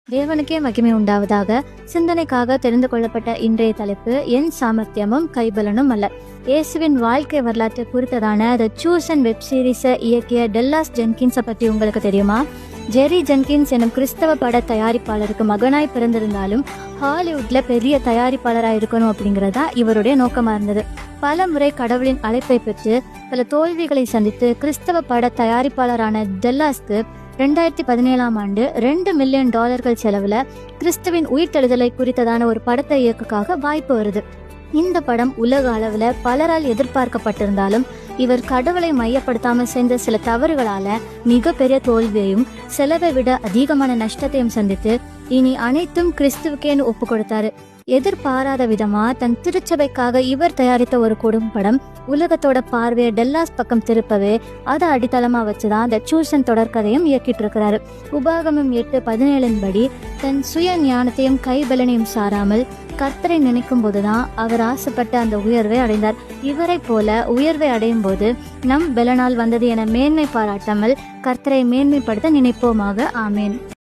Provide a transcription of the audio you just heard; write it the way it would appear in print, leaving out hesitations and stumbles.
தேவனுக்கே மகிமை உண்டாவதாக. சிந்தனைக்காக தெரிந்து கொள்ளப்பட்ட இன்றைய தலைப்பு, என் சாமர்த்தியமும் கைபலனும் அல்ல. இயேசுவின் வாழ்க்கை வரலாற்றை குறித்ததான த சூசன் வெப் சீரிஸை இயக்கிய டெல்லாஸ் ஜென்கின்ஸை பற்றி உங்களுக்கு தெரியுமா? ஜெரி ஜென்கின்ஸ் எனும் கிறிஸ்தவ பட தயாரிப்பாளருக்கு மகனாய் பிறந்திருந்தாலும் ஹாலிவுட்ல பெரிய தயாரிப்பாளராக இருக்கணும் அப்படிங்கிறதா இவருடைய நோக்கமாக இருந்தது. பல முறை கடவுளின் அழைப்பை பெற்று பல தோல்விகளை சந்தித்து கிறிஸ்தவ பட தயாரிப்பாளரான டெல்லாஸ்க்கு 2017ஆம் ஆண்டு $2 மில்லியன் செலவுல கிறிஸ்துவின் உயிர்த்தெழுதலை குறித்ததான ஒரு படத்தை இயக்கக்காக வாய்ப்பு வருது. இந்த படம் உலக அளவுல பலரால் எதிர்பார்க்கப்பட்டிருந்தாலும் இவர் கடவுளை மையப்படுத்தாமல் செய்த சில தவறுகளால மிகப்பெரிய தோல்வியையும் செலவை விட அதிகமான நஷ்டத்தையும் சந்தித்து இனி அனைத்தும் கிறிஸ்துவுக்கேன்னு ஒப்பு கொடுத்தாரு. எதிர்பாராத விதமா தன் திருச்சபைக்காக இவர் தயாரித்த ஒரு குறும்படம் உலகத்தோட பார்வையை டெல்லாஸ் பக்கம் திருப்பவே அதை அடித்தளமா வச்சுதான் த சூசன் தொடர்கதையும் இயக்கிட்டு இருக்கிறாரு. உபாகமம் 8:17 படி தன் சுய ஞானத்தையும் கைபலனையும் சாராமல் கர்த்தரை நினைக்கும் போதுதான் அவர் ஆசைப்பட்ட அந்த உயர்வை அடைந்தார். இவரை போல உயர்வை அடையும் போது நம் பலனால் வந்தது என மேன்மை பாராட்டாமல் கர்த்தரை மேன்மைப்படுத்த நினைப்போமாக. ஆமேன்.